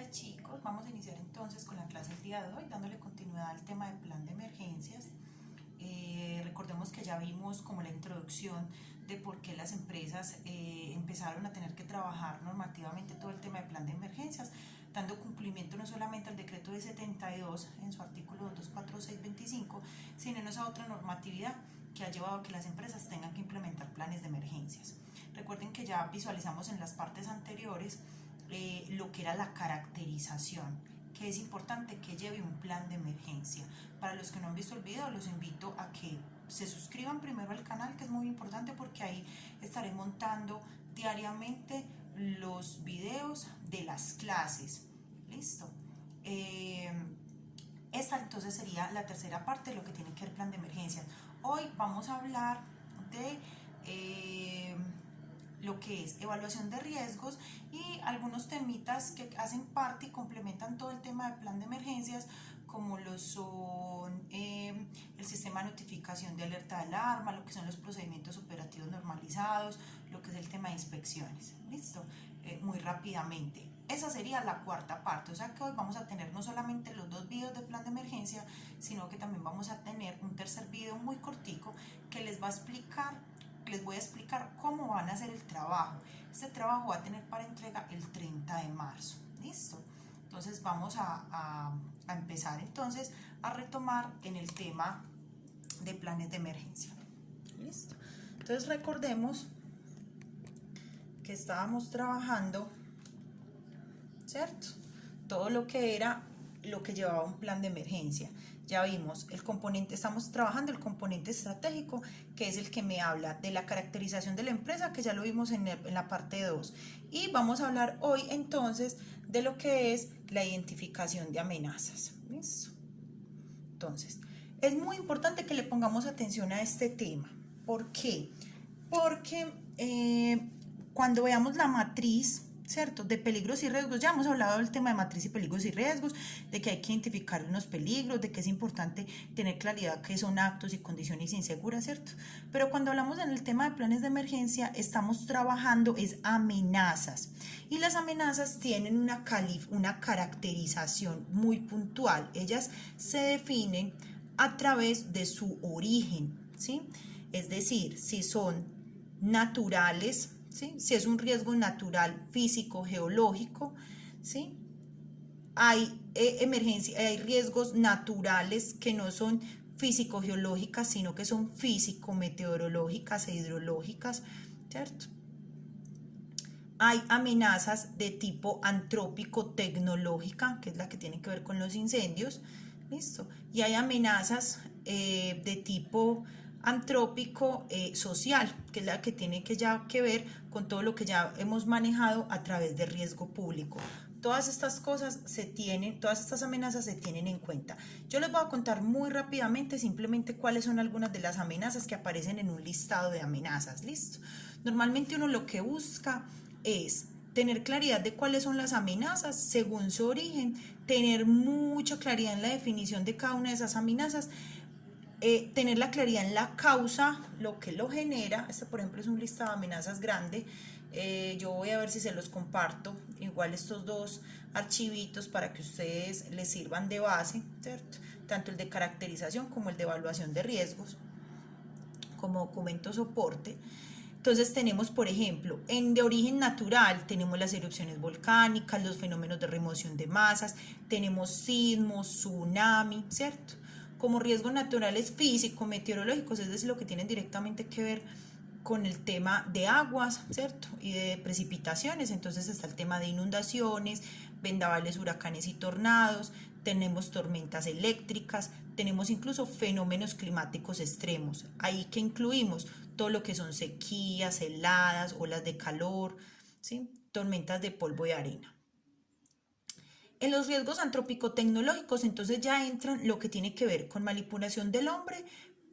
días, chicos. Vamos a iniciar entonces con la clase del día de hoy, dándole continuidad al tema del plan de emergencias. Recordemos que ya vimos como la introducción de por qué las empresas empezaron a tener que trabajar normativamente todo el tema de plan de emergencias, dando cumplimiento no solamente al decreto de 72 en su artículo 24625, sino en esa otra normatividad que ha llevado a que las empresas tengan que implementar planes de emergencias. Recuerden que ya visualizamos en las partes anteriores lo que era la caracterización, que es importante que lleve un plan de emergencia. Para los que no han visto el video, los invito a que se suscriban primero al canal, que es muy importante porque ahí estaré montando diariamente los videos de las clases. Listo. Esta entonces sería la tercera parte de lo que tiene que ver plan de emergencias. Hoy vamos a hablar de lo que es evaluación de riesgos y algunos temitas que hacen parte y complementan todo el tema de plan de emergencias, como lo son el sistema de notificación de alerta de alarma, lo que son los procedimientos operativos normalizados, lo que es el tema de inspecciones. Listo, muy rápidamente. Esa sería la cuarta parte, o sea que hoy vamos a tener no solamente los dos videos de plan de emergencia, sino que también vamos a tener un tercer video muy cortico que les voy a explicar cómo van a hacer el trabajo. Este trabajo va a tener para entrega el 30 de marzo. ¿Listo? Entonces vamos a empezar entonces a retomar en el tema de planes de emergencia. ¿Listo? Entonces recordemos que estábamos trabajando, ¿cierto? Todo lo que era lo que llevaba un plan de emergencia. Ya vimos el componente, estamos trabajando el componente estratégico, que es el que me habla de la caracterización de la empresa, que ya lo vimos en la parte 2. Y vamos a hablar hoy entonces de lo que es la identificación de amenazas. ¿Listo? Entonces, es muy importante que le pongamos atención a este tema. ¿Por qué? Porque cuando veamos la matriz, ¿cierto?, de peligros y riesgos, ya hemos hablado del tema de matriz y peligros y riesgos, de que hay que identificar unos peligros, de que es importante tener claridad que son actos y condiciones inseguras, ¿cierto? Pero cuando hablamos en el tema de planes de emergencia, estamos trabajando es amenazas, y las amenazas tienen una caracterización muy puntual. Ellas se definen a través de su origen, ¿sí? Es decir, si son naturales, ¿sí? Si es un riesgo natural, físico, geológico, ¿sí? Hay hay riesgos naturales que no son físico-geológicas, sino que son físico-meteorológicas e hidrológicas, ¿cierto? Hay amenazas de tipo antrópico-tecnológica, que es la que tiene que ver con los incendios, ¿listo? Y hay amenazas de tipo antrópico social, que es la que tiene que ver con todo lo que ya hemos manejado a través del riesgo público. Todas estas cosas todas estas amenazas se tienen en cuenta. Yo les voy a contar muy rápidamente simplemente cuáles son algunas de las amenazas que aparecen en un listado de amenazas. ¿Listo? Normalmente uno lo que busca es tener claridad de cuáles son las amenazas según su origen, tener mucha claridad en la definición de cada una de esas amenazas, tener la claridad en la causa, lo que lo genera. Este, por ejemplo, es un listado de amenazas grande. Yo voy a ver si se los comparto, igual estos dos archivitos, para que ustedes les sirvan de base, ¿cierto? Tanto el de caracterización como el de evaluación de riesgos, como documento soporte. Entonces tenemos, por ejemplo, de origen natural tenemos las erupciones volcánicas, los fenómenos de remoción de masas, tenemos sismos, tsunami, ¿cierto? Como riesgos naturales físicos, meteorológicos, es decir, lo que tienen directamente que ver con el tema de aguas, ¿cierto? Y de precipitaciones. Entonces está el tema de inundaciones, vendavales, huracanes y tornados, tenemos tormentas eléctricas, tenemos incluso fenómenos climáticos extremos. Ahí que incluimos todo lo que son sequías, heladas, olas de calor, ¿sí? Tormentas de polvo y arena. En los riesgos antrópico-tecnológicos, entonces ya entran lo que tiene que ver con manipulación del hombre,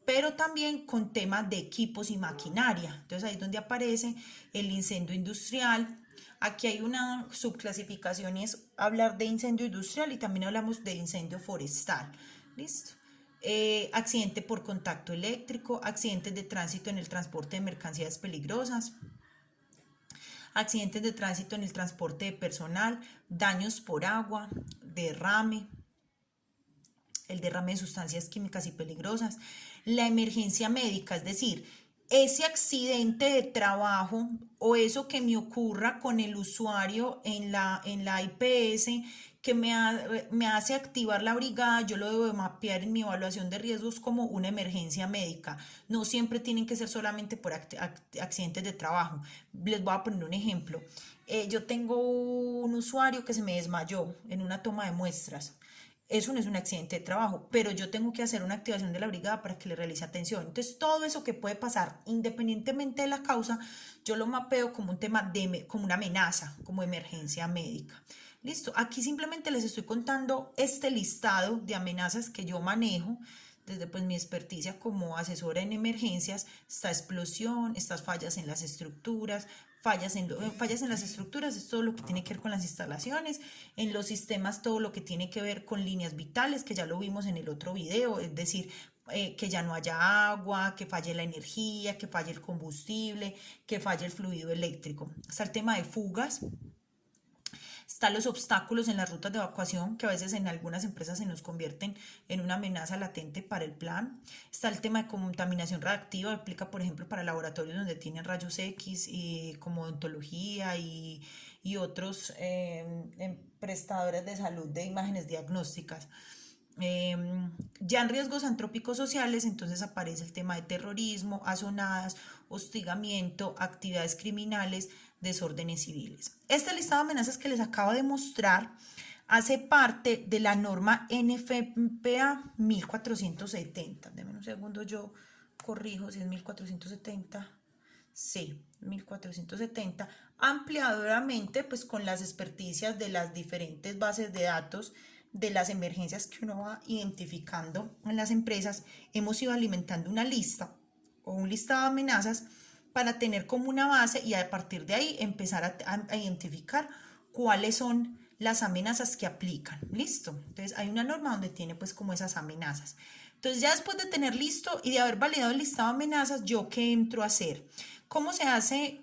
pero también con temas de equipos y maquinaria. Entonces ahí es donde aparece el incendio industrial. Aquí hay una subclasificación y es hablar de incendio industrial, y también hablamos de incendio forestal. ¿Listo? Accidente por contacto eléctrico, accidentes de tránsito en el transporte de mercancías peligrosas, accidentes de tránsito en el transporte de personal, daños por agua, derrame, el derrame de sustancias químicas y peligrosas, la emergencia médica, es decir, ese accidente de trabajo o eso que me ocurra con el usuario en la IPS que me hace activar la brigada, yo lo debo de mapear en mi evaluación de riesgos como una emergencia médica. No siempre tienen que ser solamente por accidentes de trabajo. Les voy a poner un ejemplo. Yo tengo un usuario que se me desmayó en una toma de muestras. Eso no es un accidente de trabajo, pero yo tengo que hacer una activación de la brigada para que le realice atención. Entonces, todo eso que puede pasar, independientemente de la causa, yo lo mapeo como un tema como una amenaza, como emergencia médica. Listo, aquí simplemente les estoy contando este listado de amenazas que yo manejo desde pues mi experticia como asesora en emergencias. Esta explosión, estas fallas en las estructuras, fallas en las estructuras es todo lo que tiene que ver con las instalaciones, en los sistemas todo lo que tiene que ver con líneas vitales, que ya lo vimos en el otro video, es decir, que ya no haya agua, que falle la energía, que falle el combustible, que falle el fluido eléctrico. Está el tema de fugas. Están los obstáculos en las rutas de evacuación, que a veces en algunas empresas se nos convierten en una amenaza latente para el plan. Está el tema de contaminación radiactiva, aplica por ejemplo para laboratorios donde tienen rayos X, como odontología y otros prestadores de salud de imágenes diagnósticas. Ya en riesgos antrópicos sociales, entonces aparece el tema de terrorismo, azonadas, hostigamiento, actividades criminales, desórdenes civiles. Este listado de amenazas que les acabo de mostrar hace parte de la norma NFPA 1470. Denme un segundo, yo corrijo si es 1470. Sí, 1470, ampliadoramente pues con las experticias de las diferentes bases de datos de las emergencias que uno va identificando en las empresas. Hemos ido alimentando una lista o un listado de amenazas para tener como una base y a partir de ahí empezar a identificar cuáles son las amenazas que aplican. Listo. Entonces hay una norma donde tiene pues como esas amenazas. Entonces ya después de tener listo y de haber validado el listado de amenazas, ¿yo qué entro a hacer? ¿Cómo se hace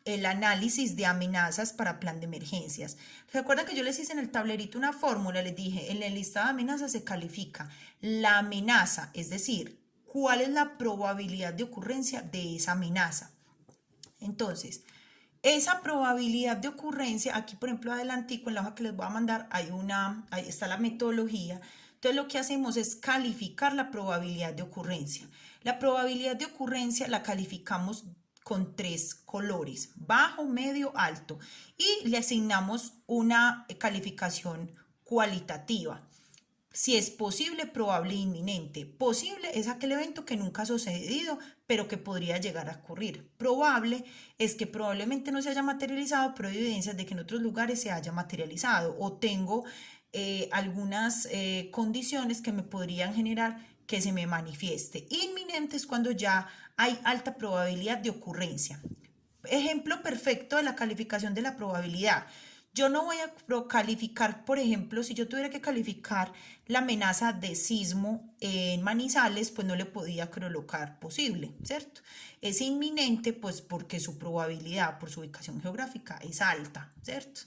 el análisis de amenazas para plan de emergencias? Recuerden que yo les hice en el tablerito una fórmula, les dije, en el listado de amenazas se califica la amenaza, es decir, cuál es la probabilidad de ocurrencia de esa amenaza. Entonces, esa probabilidad de ocurrencia, aquí por ejemplo adelantico en la hoja que les voy a mandar, ahí está la metodología. Entonces lo que hacemos es calificar la probabilidad de ocurrencia. La probabilidad de ocurrencia la calificamos con 3 colores, bajo, medio, alto, y le asignamos una calificación cualitativa. Si es posible, probable e inminente. Posible es aquel evento que nunca ha sucedido, pero que podría llegar a ocurrir. Probable es que probablemente no se haya materializado, pero hay evidencias de que en otros lugares se haya materializado. O tengo algunas condiciones que me podrían generar que se me manifieste. Inminente es cuando ya hay alta probabilidad de ocurrencia. Ejemplo perfecto de la calificación de la probabilidad. Yo no voy a calificar, por ejemplo, si yo tuviera que calificar la amenaza de sismo en Manizales, pues no le podía colocar posible, ¿cierto? Es inminente, pues porque su probabilidad por su ubicación geográfica es alta, ¿cierto?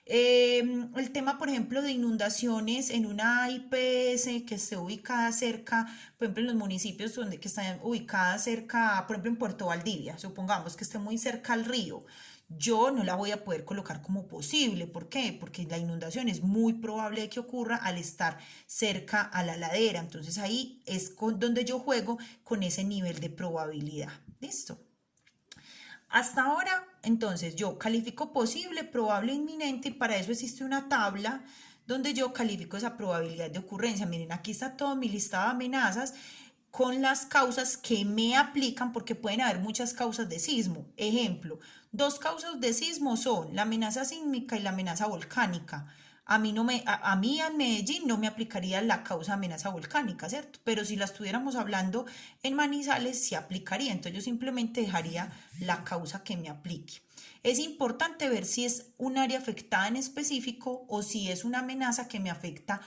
El tema, por ejemplo, de inundaciones en una IPS que esté ubicada cerca, por ejemplo, en los municipios que están ubicadas cerca, por ejemplo, en Puerto Valdivia, supongamos que esté muy cerca al río, yo no la voy a poder colocar como posible. ¿Por qué? Porque la inundación es muy probable que ocurra al estar cerca a la ladera. Entonces ahí es donde yo juego con ese nivel de probabilidad. ¿Listo? Hasta ahora, entonces yo califico posible, probable, inminente y para eso existe una tabla donde yo califico esa probabilidad de ocurrencia. Miren, aquí está todo mi listado de amenazas con las causas que me aplican porque pueden haber muchas causas de sismo. Ejemplo, 2 causas de sismo son la amenaza sísmica y la amenaza volcánica. A mí, a mí en Medellín no me aplicaría la causa amenaza volcánica, ¿cierto? Pero si la estuviéramos hablando en Manizales, sí aplicaría. Entonces yo simplemente dejaría la causa que me aplique. Es importante ver si es un área afectada en específico o si es una amenaza que me afecta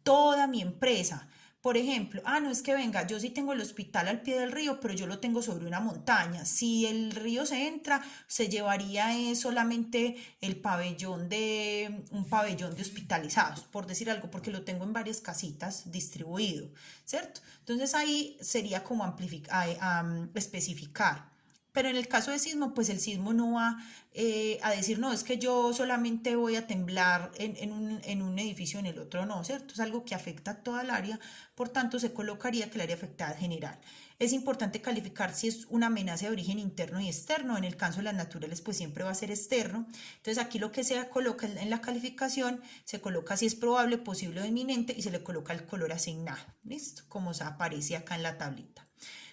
toda mi empresa. Por ejemplo, no es que venga, yo sí tengo el hospital al pie del río, pero yo lo tengo sobre una montaña. Si el río se entra, se llevaría solamente un pabellón de hospitalizados, por decir algo, porque lo tengo en varias casitas distribuido, ¿cierto? Entonces ahí sería como especificar. Pero en el caso de sismo, pues el sismo no va a decir, no, es que yo solamente voy a temblar en un edificio, en el otro no, ¿cierto? Es algo que afecta a toda el área, por tanto se colocaría que el área afectada es general. Es importante calificar si es una amenaza de origen interno y externo. En el caso de las naturales, pues siempre va a ser externo. Entonces aquí lo que se coloca en la calificación, se coloca si es probable, posible o inminente y se le coloca el color asignado, ¿listo? Como se aparece acá en la tablita.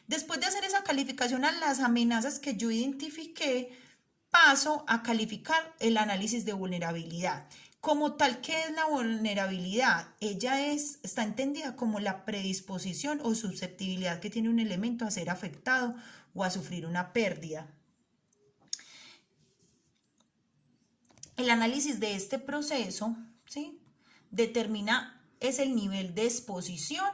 Después de hacer esa calificación a las amenazas que yo identifiqué, paso a calificar el análisis de vulnerabilidad. Como tal, ¿qué es la vulnerabilidad? Ella está entendida como la predisposición o susceptibilidad que tiene un elemento a ser afectado o a sufrir una pérdida. El análisis de este proceso, ¿sí?, determina es el nivel de exposición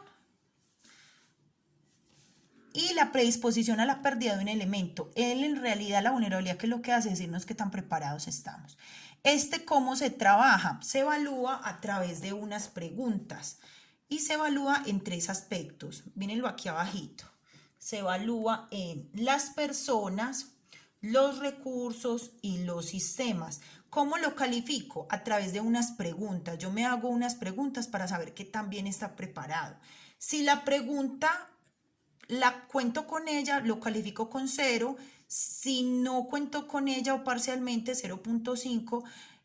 y la predisposición a la pérdida de un elemento. En realidad la vulnerabilidad, que es lo que hace, decirnos qué tan preparados estamos. ¿Cómo se trabaja? Se evalúa a través de unas preguntas y se evalúa en 3 aspectos. Mírenlo aquí abajito. Se evalúa en las personas, los recursos y los sistemas. ¿Cómo lo califico? A través de unas preguntas. Yo me hago unas preguntas para saber qué tan bien está preparado. Si la pregunta la cuento con ella, lo califico con 0. Si no cuento con ella o parcialmente, 0.5.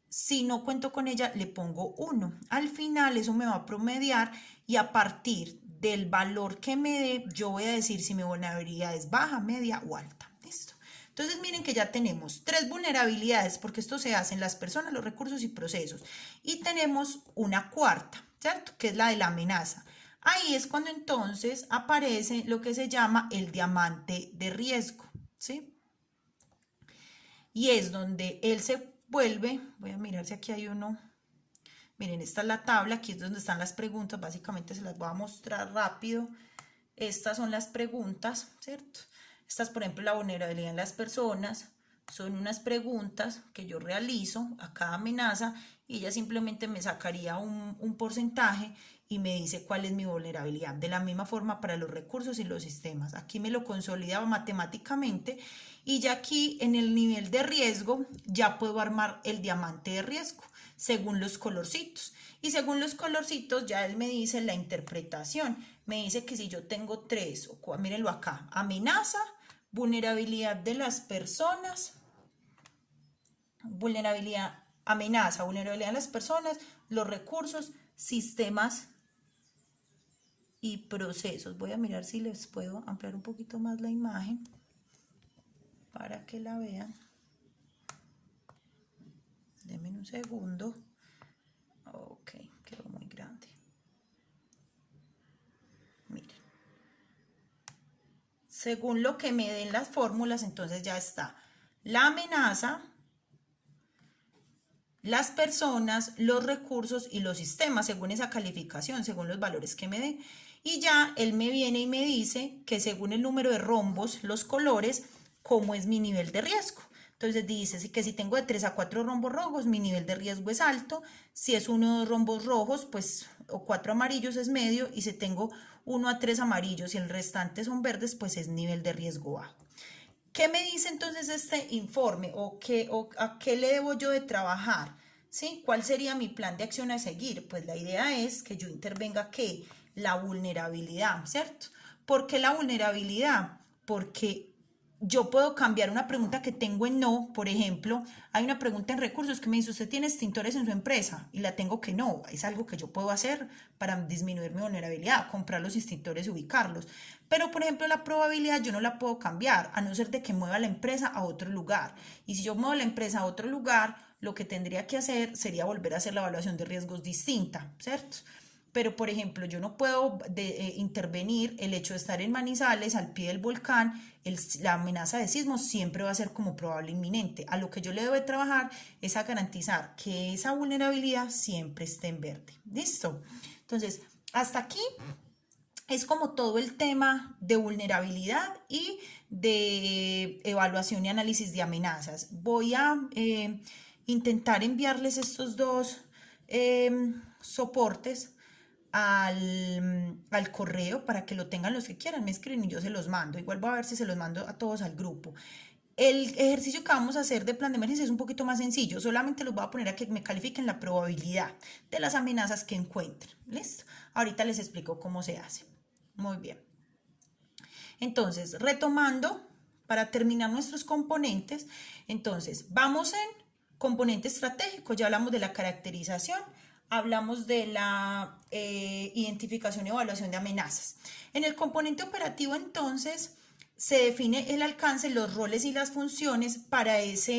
Si no cuento con ella, le pongo 1. Al final eso me va a promediar y a partir del valor que me dé, yo voy a decir si mi vulnerabilidad es baja, media o alta. ¿Listo? Entonces miren que ya tenemos 3 vulnerabilidades, porque esto se hace en las personas, los recursos y procesos. Y tenemos una cuarta, ¿cierto? Que es la de la amenaza. Ahí es cuando entonces aparece lo que se llama el diamante de riesgo, ¿sí? Y es donde él se vuelve, voy a mirar si aquí hay uno. Miren, esta es la tabla, aquí es donde están las preguntas, básicamente se las voy a mostrar rápido. Estas son las preguntas, ¿cierto? Estas, por ejemplo, la vulnerabilidad en las personas, son unas preguntas que yo realizo a cada amenaza y ella simplemente me sacaría un porcentaje y me dice cuál es mi vulnerabilidad. De la misma forma para los recursos y los sistemas. Aquí me lo consolidaba matemáticamente y ya aquí en el nivel de riesgo ya puedo armar el diamante de riesgo según los colorcitos. Y según los colorcitos ya él me dice la interpretación. Me dice que si yo tengo 3, mírenlo acá, amenaza, vulnerabilidad de las personas, amenaza, vulnerabilidad de las personas, los recursos, sistemas y procesos. Voy a mirar si les puedo ampliar un poquito más la imagen para que la vean. Denme un segundo. Ok, quedó muy grande. Miren. Según lo que me den las fórmulas, entonces ya está la amenaza, las personas, los recursos y los sistemas, según esa calificación, según los valores que me dé. Y ya él me viene y me dice que según el número de rombos, los colores, cómo es mi nivel de riesgo. Entonces dice que si tengo de 3 a 4 rombos rojos, mi nivel de riesgo es alto. Si es 1 o 2 rombos rojos, pues, o 4 amarillos es medio. Y si tengo 1 a 3 amarillos y el restante son verdes, pues es nivel de riesgo bajo. ¿Qué me dice entonces este informe? ¿O a qué le debo yo de trabajar? ¿Sí? ¿Cuál sería mi plan de acción a seguir? Pues la idea es que yo intervenga ¿qué? La vulnerabilidad, ¿cierto? ¿Por qué la vulnerabilidad? Porque yo puedo cambiar una pregunta que tengo en no. Por ejemplo, hay una pregunta en recursos que me dice, ¿usted tiene extintores en su empresa? Y la tengo que no. Es algo que yo puedo hacer para disminuir mi vulnerabilidad, comprar los extintores y ubicarlos. Pero, por ejemplo, la probabilidad yo no la puedo cambiar, a no ser de que mueva la empresa a otro lugar. Y si yo muevo la empresa a otro lugar, lo que tendría que hacer sería volver a hacer la evaluación de riesgos distinta, ¿cierto? Pero, por ejemplo, yo no puedo intervenir el hecho de estar en Manizales, al pie del volcán, la amenaza de sismo siempre va a ser como probable inminente. A lo que yo le debo de trabajar es a garantizar que esa vulnerabilidad siempre esté en verde. ¿Listo? Entonces, hasta aquí es como todo el tema de vulnerabilidad y de evaluación y análisis de amenazas. Voy a intentar enviarles estos dos soportes al correo para que lo tengan los que quieran, me escriben y yo se los mando. Igual voy a ver si se los mando a todos al grupo. El ejercicio que vamos a hacer de plan de emergencia es un poquito más sencillo, solamente los voy a poner a que me califiquen la probabilidad de las amenazas que encuentren. ¿Listo? Ahorita les explico cómo se hace. Muy bien. Entonces, retomando, para terminar nuestros componentes, entonces, vamos en componente estratégico, ya hablamos de la caracterización, hablamos de la identificación y evaluación de amenazas. En el componente operativo, entonces, se define el alcance, los roles y las funciones para esa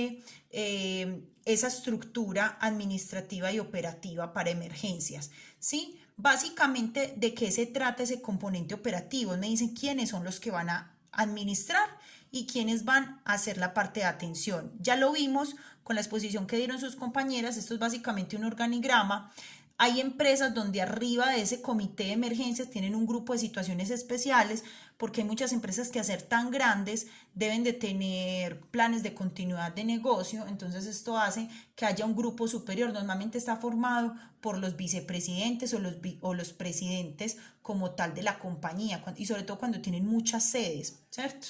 estructura administrativa y operativa para emergencias, ¿sí? Básicamente, ¿de qué se trata ese componente operativo? Me dicen quiénes son los que van a administrar y quiénes van a hacer la parte de atención. Ya lo vimos con la exposición que dieron sus compañeras, esto es básicamente un organigrama. Hay empresas donde arriba de ese comité de emergencias tienen un grupo de situaciones especiales, porque hay muchas empresas que, al ser tan grandes, deben de tener planes de continuidad de negocio. Entonces esto hace que haya un grupo superior. Normalmente está formado por los vicepresidentes o los presidentes como tal de la compañía, y sobre todo cuando tienen muchas sedes, ¿cierto?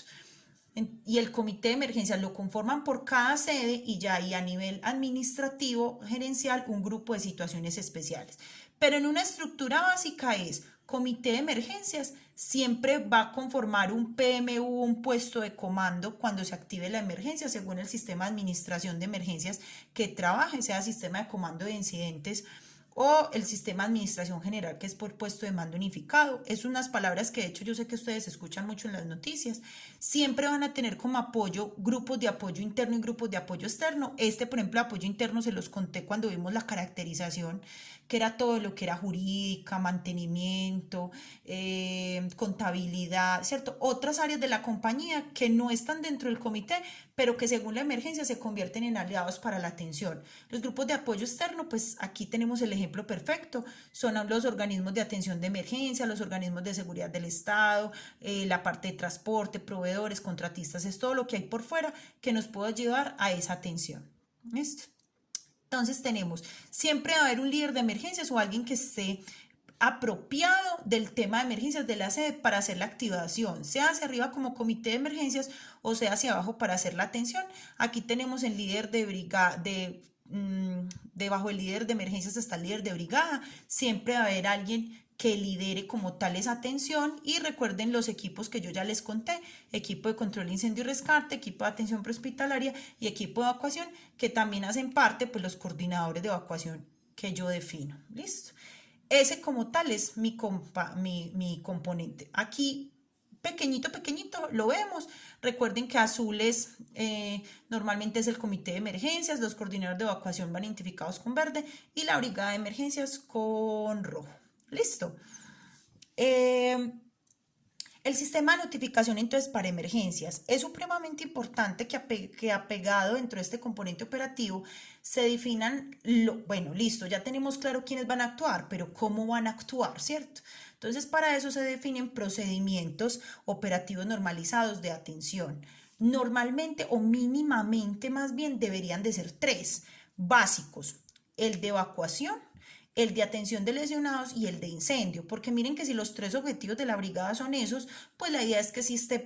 Y el comité de emergencia lo conforman por cada sede y ya hay a nivel administrativo, gerencial, un grupo de situaciones especiales. Pero en una estructura básica es comité de emergencias, siempre va a conformar un PMU, un puesto de comando cuando se active la emergencia según el sistema de administración de emergencias que trabaje, sea sistema de comando de incidentes o el sistema de administración general, que es por puesto de mando unificado. Es unas palabras que de hecho yo sé que ustedes escuchan mucho en las noticias. Siempre van a tener como apoyo grupos de apoyo interno y grupos de apoyo externo. Por ejemplo, apoyo interno se los conté cuando vimos la caracterización, que era todo lo que era jurídica, mantenimiento, contabilidad, ¿cierto? Otras áreas de la compañía que no están dentro del comité, pero que según la emergencia se convierten en aliados para la atención. Los grupos de apoyo externo, pues aquí tenemos el ejemplo perfecto, son los organismos de atención de emergencia, los organismos de seguridad del Estado, la parte de transporte, proveedores, contratistas, es todo lo que hay por fuera que nos puede ayudar a esa atención. ¿Listo? Entonces tenemos, siempre va a haber un líder de emergencias o alguien que esté apropiado del tema de emergencias de la sede para hacer la activación, sea hacia arriba como comité de emergencias o sea hacia abajo para hacer la atención. Aquí tenemos el líder de brigada, debajo del líder de emergencias está el líder de brigada, siempre va a haber alguien que lidere como tal esa atención. Y recuerden los equipos que yo ya les conté: equipo de control de incendio y rescate, equipo de atención prehospitalaria y equipo de evacuación, que también hacen parte pues los coordinadores de evacuación que yo defino. ¿Listo? Ese como tal es mi componente. Aquí pequeñito, pequeñito, lo vemos. Recuerden que azules normalmente es el comité de emergencias, los coordinadores de evacuación van identificados con verde y la brigada de emergencias con rojo. Listo. El sistema de notificación entonces para emergencias es supremamente importante que apegado dentro de este componente operativo se definan, bueno, listo, ya tenemos claro quiénes van a actuar, pero cómo van a actuar, ¿cierto? Entonces para eso se definen procedimientos operativos normalizados de atención. Normalmente o mínimamente más bien deberían de ser 3 básicos: el de evacuación, el de atención de lesionados y el de incendio, porque miren que si los 3 objetivos de la brigada son esos, pues la idea es que sí esté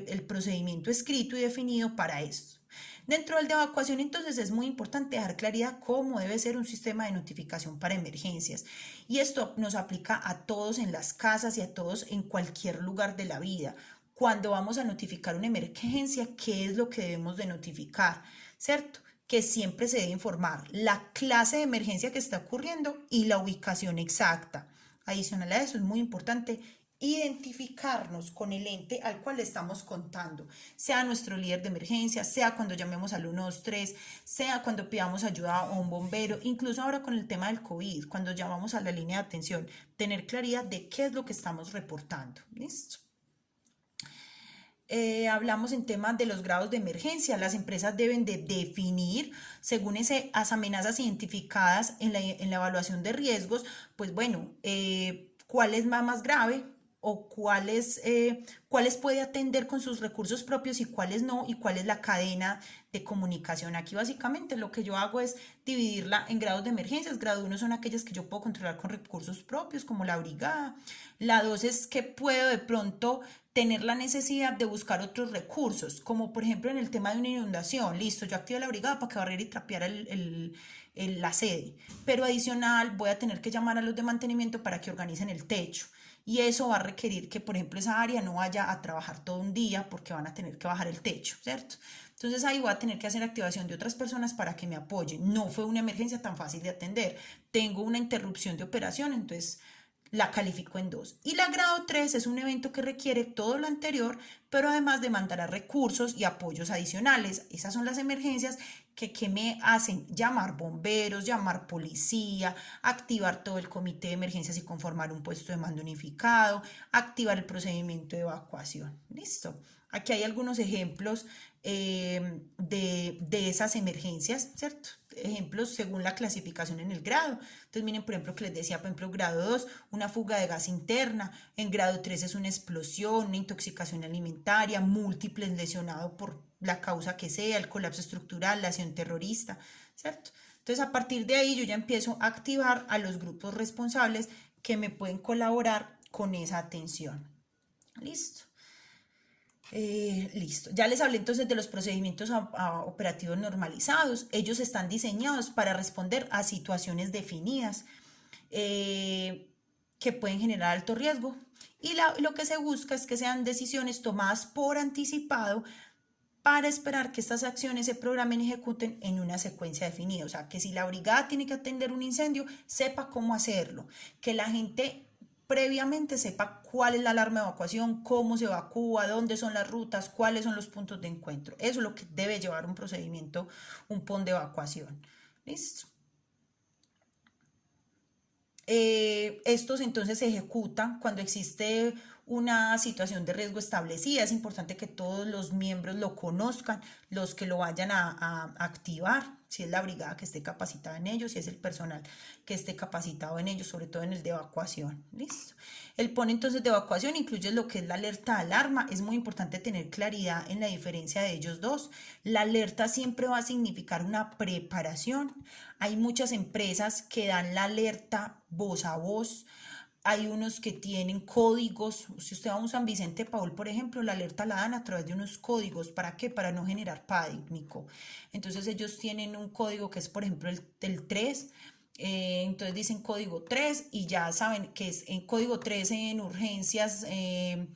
el procedimiento escrito y definido para esto. Dentro del de evacuación, entonces, es muy importante dejar claridad cómo debe ser un sistema de notificación para emergencias. Y esto nos aplica a todos en las casas y a todos en cualquier lugar de la vida. Cuando vamos a notificar una emergencia, ¿qué es lo que debemos de notificar? ¿Cierto? Que siempre se debe informar la clase de emergencia que está ocurriendo y la ubicación exacta. Adicional a eso, es muy importante identificarnos con el ente al cual le estamos contando, sea nuestro líder de emergencia, sea cuando llamemos al 123, sea cuando pidamos ayuda a un bombero, incluso ahora con el tema del COVID, cuando llamamos a la línea de atención, tener claridad de qué es lo que estamos reportando. ¿Listo? Hablamos en temas de los grados de emergencia. Las empresas deben de definir, según esas amenazas identificadas en la evaluación de riesgos, pues bueno, cuál es más grave, o cuáles puede atender con sus recursos propios y cuáles no, y cuál es la cadena de comunicación. Aquí básicamente lo que yo hago es dividirla en grados de emergencias. Grado 1 son aquellas que yo puedo controlar con recursos propios, como la brigada. La 2 es que puedo de pronto tener la necesidad de buscar otros recursos, como por ejemplo en el tema de una inundación. Listo, yo activo la brigada para que barrer y trapear la sede, pero adicional voy a tener que llamar a los de mantenimiento para que organicen el techo. Y eso va a requerir que, por ejemplo, esa área no vaya a trabajar todo un día porque van a tener que bajar el techo, ¿cierto? Entonces ahí voy a tener que hacer activación de otras personas para que me apoyen. No fue una emergencia tan fácil de atender. Tengo una interrupción de operación, entonces la califico en 2. Y la grado 3 es un evento que requiere todo lo anterior, pero además demandará recursos y apoyos adicionales. Esas son las emergencias que me hacen llamar bomberos, llamar policía, activar todo el comité de emergencias y conformar un puesto de mando unificado, activar el procedimiento de evacuación. Listo. Aquí hay algunos ejemplos de esas emergencias, ¿cierto? Ejemplos según la clasificación en el grado. Entonces miren, por ejemplo, que les decía, por ejemplo, grado 2, una fuga de gas interna, en grado 3 es una explosión, una intoxicación alimentaria, múltiples lesionados por la causa que sea, el colapso estructural, la acción terrorista, ¿cierto? Entonces a partir de ahí yo ya empiezo a activar a los grupos responsables que me pueden colaborar con esa atención. Listo. Listo. Ya les hablé entonces de los procedimientos operativos normalizados. Ellos están diseñados para responder a situaciones definidas que pueden generar alto riesgo. Y lo que se busca es que sean decisiones tomadas por anticipado para esperar que estas acciones se programen y ejecuten en una secuencia definida. O sea, que si la brigada tiene que atender un incendio, sepa cómo hacerlo. Que la gente previamente sepa cuál es la alarma de evacuación, cómo se evacúa, dónde son las rutas, cuáles son los puntos de encuentro. Eso es lo que debe llevar un procedimiento, un PON de evacuación. ¿Listo? Estos entonces se ejecutan cuando existe una situación de riesgo establecida. Es importante que todos los miembros lo conozcan, los que lo vayan a activar, si es la brigada que esté capacitada en ello, si es el personal que esté capacitado en ello, sobre todo en el de evacuación. Listo. El PON entonces de evacuación incluye lo que es la alerta de alarma. Es muy importante tener claridad en la diferencia de ellos dos. La alerta siempre va a significar una preparación. Hay muchas empresas que dan la alerta voz a voz. Hay unos que tienen códigos. Si usted va a un San Vicente Paul, por ejemplo, la alerta la dan a través de unos códigos. ¿Para qué? Para no generar pánico. Entonces ellos tienen un código que es, por ejemplo, el 3. Entonces dicen código 3 y ya saben que es en código 3 en urgencias de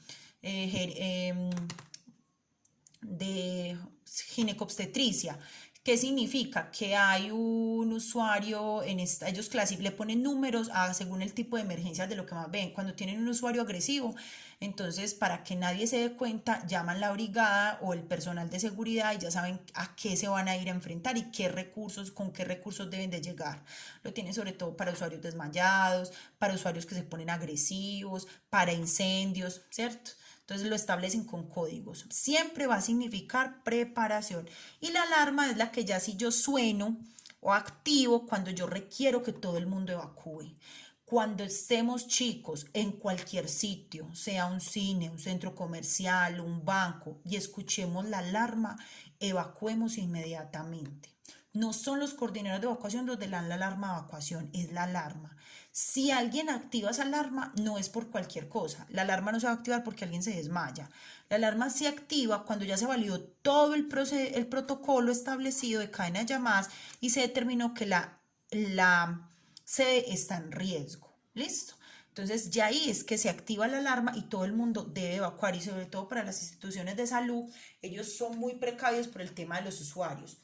ginecobstetricia. ¿Qué significa? Que hay un usuario en esta, ellos le ponen números según el tipo de emergencias de lo que más ven. Cuando tienen un usuario agresivo, entonces para que nadie se dé cuenta, llaman la brigada o el personal de seguridad y ya saben a qué se van a ir a enfrentar y qué recursos, con qué recursos deben de llegar. Lo tienen sobre todo para usuarios desmayados, para usuarios que se ponen agresivos, para incendios, ¿cierto? Entonces lo establecen con códigos. Siempre va a significar preparación. Y la alarma es la que ya si yo sueno o activo cuando yo requiero que todo el mundo evacúe. Cuando estemos chicos en cualquier sitio, sea un cine, un centro comercial, un banco, y escuchemos la alarma, evacuemos inmediatamente. No son los coordinadores de evacuación los que dan la alarma de evacuación, es la alarma. Si alguien activa esa alarma, no es por cualquier cosa. La alarma no se va a activar porque alguien se desmaya. La alarma se activa cuando ya se validó todo el protocolo establecido de cadena de llamadas y se determinó que la sede está en riesgo. ¿Listo? Entonces ya ahí es que se activa la alarma y todo el mundo debe evacuar, y sobre todo para las instituciones de salud, ellos son muy precavidos por el tema de los usuarios.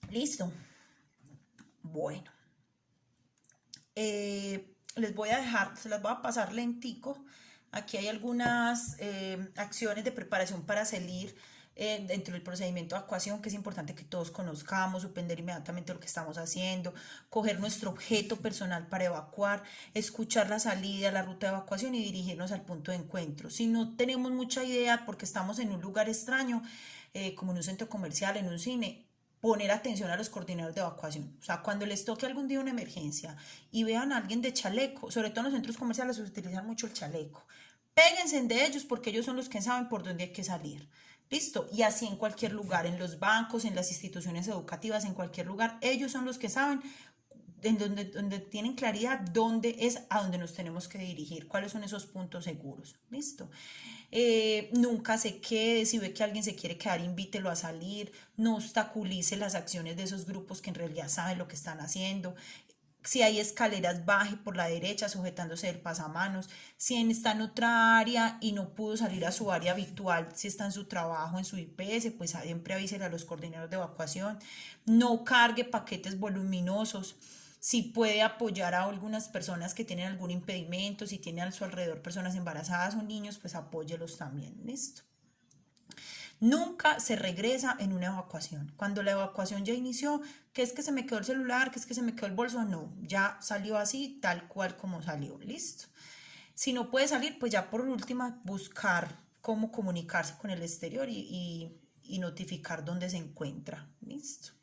Listo. Bueno, les voy a dejar, se las voy a pasar lentico. Aquí hay algunas acciones de preparación para salir dentro del procedimiento de evacuación, que es importante que todos conozcamos, suspender inmediatamente lo que estamos haciendo, coger nuestro objeto personal para evacuar, escuchar la salida, la ruta de evacuación y dirigirnos al punto de encuentro. Si no tenemos mucha idea porque estamos en un lugar extraño, como en un centro comercial, en un cine, poner atención a los coordinadores de evacuación. O sea, cuando les toque algún día una emergencia y vean a alguien de chaleco, sobre todo en los centros comerciales se utilizan mucho el chaleco, péguense de ellos porque ellos son los que saben por dónde hay que salir. Listo, y así en cualquier lugar, en los bancos, en las instituciones educativas, en cualquier lugar, ellos son los que saben en donde tienen claridad dónde es a dónde nos tenemos que dirigir, cuáles son esos puntos seguros. Listo. Nunca se quede, si ve que alguien se quiere quedar, invítelo a salir, no obstaculice las acciones de esos grupos que en realidad saben lo que están haciendo. Si hay escaleras, baje por la derecha sujetándose del pasamanos. Si está en otra área y no pudo salir a su área habitual, si está en su trabajo, en su IPS, pues siempre avísele a los coordinadores de evacuación. No cargue paquetes voluminosos. Si puede apoyar a algunas personas que tienen algún impedimento, si tiene a su alrededor personas embarazadas o niños, pues apóyelos también. Listo. Nunca se regresa en una evacuación. Cuando la evacuación ya inició, que es que se me quedó el celular, que es que se me quedó el bolso, no, ya salió así, tal cual como salió. Listo. Si no puede salir, pues ya por última buscar cómo comunicarse con el exterior y notificar dónde se encuentra. Listo.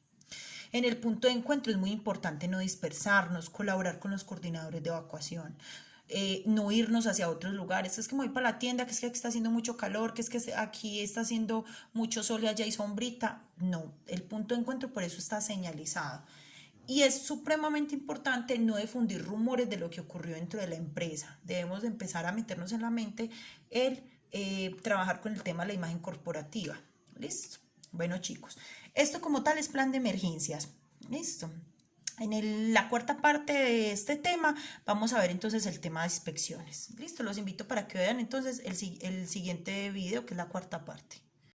En el punto de encuentro es muy importante no dispersarnos, colaborar con los coordinadores de evacuación, no irnos hacia otros lugares. Es que me voy para la tienda, que es que aquí está haciendo mucho calor, que es que aquí está haciendo mucho sol y allá hay sombrita. No, el punto de encuentro por eso está señalizado. Y es supremamente importante no difundir rumores de lo que ocurrió dentro de la empresa. Debemos de empezar a meternos en la mente el trabajar con el tema de la imagen corporativa. ¿Listo? Bueno, chicos, esto como tal es plan de emergencias. Listo. En la cuarta parte de este tema vamos a ver entonces el tema de inspecciones. Listo, los invito para que vean entonces el siguiente video, que es la cuarta parte.